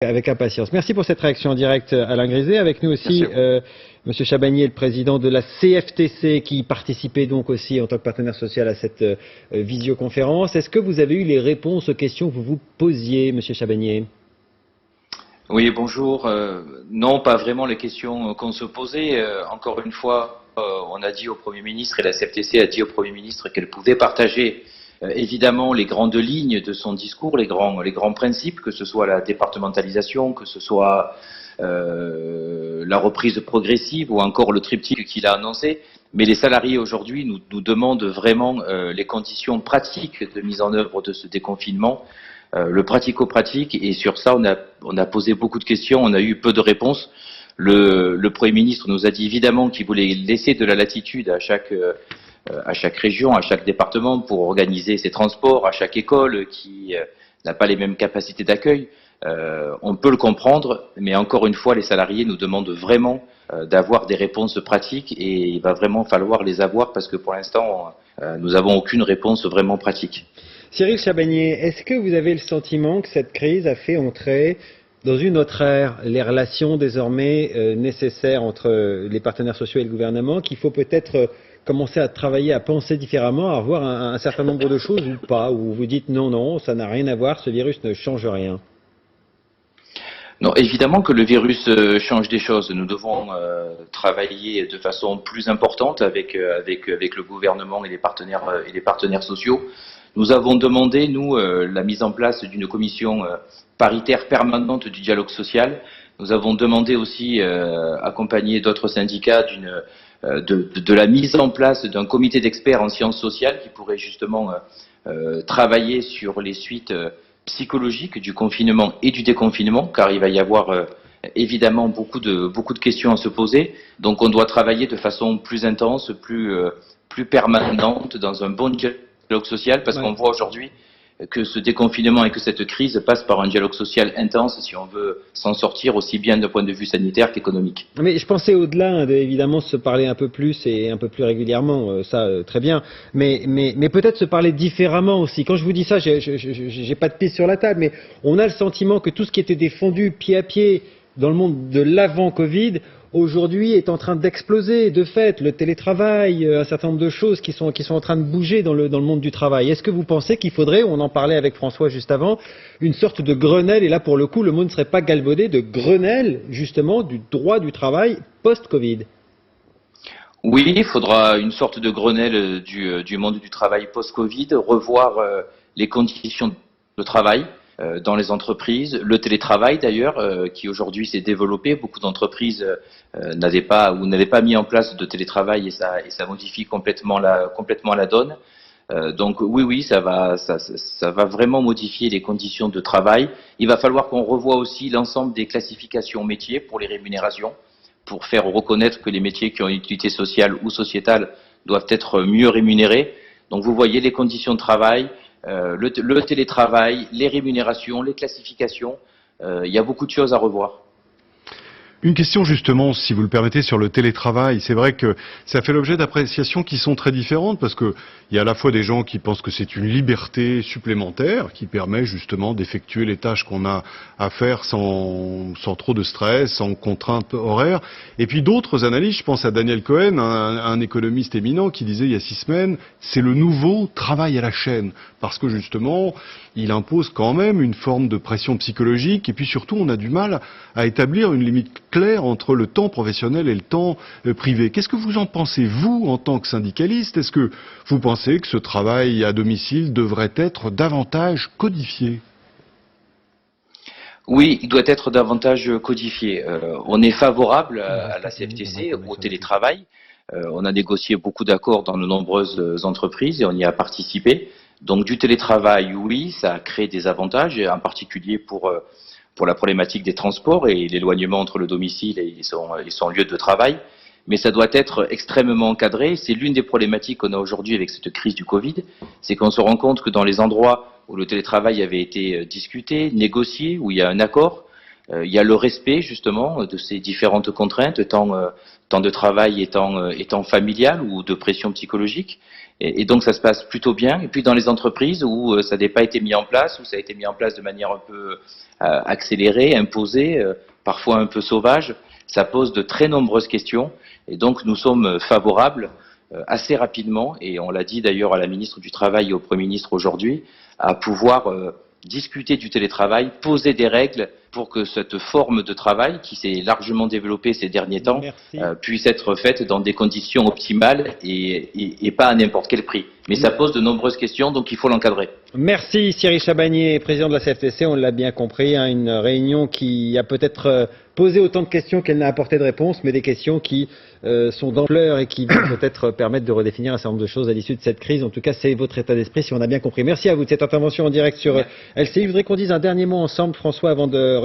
Avec impatience. Merci pour cette réaction en direct, Alain Griset. Avec nous aussi, Monsieur Chabagnier, le président de la CFTC, qui participait donc aussi en tant que partenaire social à cette visioconférence. Est-ce que vous avez eu les réponses aux questions que vous vous posiez, Monsieur Chabagnier? Oui, bonjour. Non, pas vraiment les questions qu'on se posait. Encore une fois, on a dit au Premier ministre et la CFTC a dit au Premier ministre qu'elle pouvait partager évidemment les grandes lignes de son discours, les grands principes, que ce soit la départementalisation, que ce soit la reprise progressive ou encore le triptyque qu'il a annoncé. Mais les salariés aujourd'hui nous demandent vraiment les conditions pratiques de mise en œuvre de ce déconfinement. Le pratico-pratique, et sur ça on a posé beaucoup de questions, on a eu peu de réponses. Le Premier ministre nous a dit évidemment qu'il voulait laisser de la latitude à chaque région, à chaque département pour organiser ses transports, à chaque école qui n'a pas les mêmes capacités d'accueil. On peut le comprendre, mais encore une fois, les salariés nous demandent vraiment d'avoir des réponses pratiques et il va vraiment falloir les avoir parce que pour l'instant, nous n'avons aucune réponse vraiment pratique. Cyril Chabagnier, est-ce que vous avez le sentiment que cette crise a fait entrer dans une autre ère les relations désormais nécessaires entre les partenaires sociaux et le gouvernement, qu'il faut peut-être commencer à travailler, à penser différemment, à revoir un certain nombre de choses ou pas, où vous dites non, ça n'a rien à voir, ce virus ne change rien? Non, évidemment que le virus change des choses. Nous devons travailler de façon plus importante avec le gouvernement et les partenaires sociaux. Nous avons demandé, nous, la mise en place d'une commission paritaire permanente du dialogue social. Nous avons demandé aussi, accompagné d'autres syndicats, de la mise en place d'un comité d'experts en sciences sociales qui pourrait justement travailler sur les suites psychologiques du confinement et du déconfinement, car il va y avoir évidemment beaucoup de questions à se poser. Donc on doit travailler de façon plus intense, plus permanente, dans un bon dialogue social, parce qu'on voit aujourd'hui que ce déconfinement et que cette crise passe par un dialogue social intense si on veut s'en sortir aussi bien d'un point de vue sanitaire qu'économique. Mais je pensais au-delà, évidemment, se parler un peu plus et un peu plus régulièrement, ça très bien, mais peut-être se parler différemment aussi. Quand je vous dis ça, j'ai pas de piste sur la table, mais on a le sentiment que tout ce qui était défendu pied à pied dans le monde de l'avant-Covid, aujourd'hui est en train d'exploser. De fait, le télétravail, un certain nombre de choses qui sont en train de bouger dans le monde du travail. Est-ce que vous pensez qu'il faudrait, on en parlait avec François juste avant, une sorte de Grenelle, et là pour le coup le mot ne serait pas galvaudé, de Grenelle justement du droit du travail post-Covid? Oui, il faudra une sorte de Grenelle du monde du travail post-Covid, revoir les conditions de travail dans les entreprises, le télétravail d'ailleurs, qui aujourd'hui s'est développé. Beaucoup d'entreprises n'avaient pas mis en place de télétravail et ça modifie complètement la donne. Donc oui, ça va vraiment modifier les conditions de travail. Il va falloir qu'on revoie aussi l'ensemble des classifications métiers pour les rémunérations, pour faire reconnaître que les métiers qui ont une utilité sociale ou sociétale doivent être mieux rémunérés. Donc vous voyez les conditions de travail, le télétravail, les rémunérations, les classifications, il y a beaucoup de choses à revoir. Une question justement, si vous le permettez, sur le télétravail. C'est vrai que ça fait l'objet d'appréciations qui sont très différentes parce que il y a à la fois des gens qui pensent que c'est une liberté supplémentaire qui permet justement d'effectuer les tâches qu'on a à faire sans trop de stress, sans contrainte horaire. Et puis d'autres analystes, je pense à Daniel Cohen, un économiste éminent qui disait il y a 6 semaines, c'est le nouveau travail à la chaîne parce que justement, il impose quand même une forme de pression psychologique et puis surtout on a du mal à établir une limite claire entre le temps professionnel et le temps privé. Qu'est-ce que vous en pensez, vous, en tant que syndicaliste? Est-ce que vous pensez que ce travail à domicile devrait être davantage codifié? Oui, il doit être davantage codifié. On est favorable à la CFTC, au télétravail. On a négocié beaucoup d'accords dans de nombreuses entreprises et on y a participé. Donc du télétravail, oui, ça crée des avantages, en particulier pour la problématique des transports et l'éloignement entre le domicile et son lieu de travail. Mais ça doit être extrêmement encadré. C'est l'une des problématiques qu'on a aujourd'hui avec cette crise du Covid. C'est qu'on se rend compte que dans les endroits où le télétravail avait été discuté, négocié, où il y a un accord, il y a le respect justement de ces différentes contraintes, temps de travail étant familial ou de pression psychologique. Et donc ça se passe plutôt bien. Et puis dans les entreprises où ça n'a pas été mis en place, où ça a été mis en place de manière un peu accélérée, imposée, parfois un peu sauvage, ça pose de très nombreuses questions. Et donc nous sommes favorables assez rapidement, et on l'a dit d'ailleurs à la ministre du Travail et au Premier ministre aujourd'hui, à pouvoir discuter du télétravail, poser des règles pour que cette forme de travail, qui s'est largement développée ces derniers temps, puisse être faite dans des conditions optimales et pas à n'importe quel prix. Mais ça pose de nombreuses questions, donc il faut l'encadrer. Merci Cyril Chabagnier, président de la CFTC, on l'a bien compris, hein, une réunion qui a peut-être posé autant de questions qu'elle n'a apporté de réponses, mais des questions qui sont d'ampleur et qui vont peut-être permettre de redéfinir un certain nombre de choses à l'issue de cette crise. En tout cas, c'est votre état d'esprit, si on a bien compris. Merci à vous de cette intervention en direct sur LCI. Je voudrais qu'on dise un dernier mot ensemble, François, avant de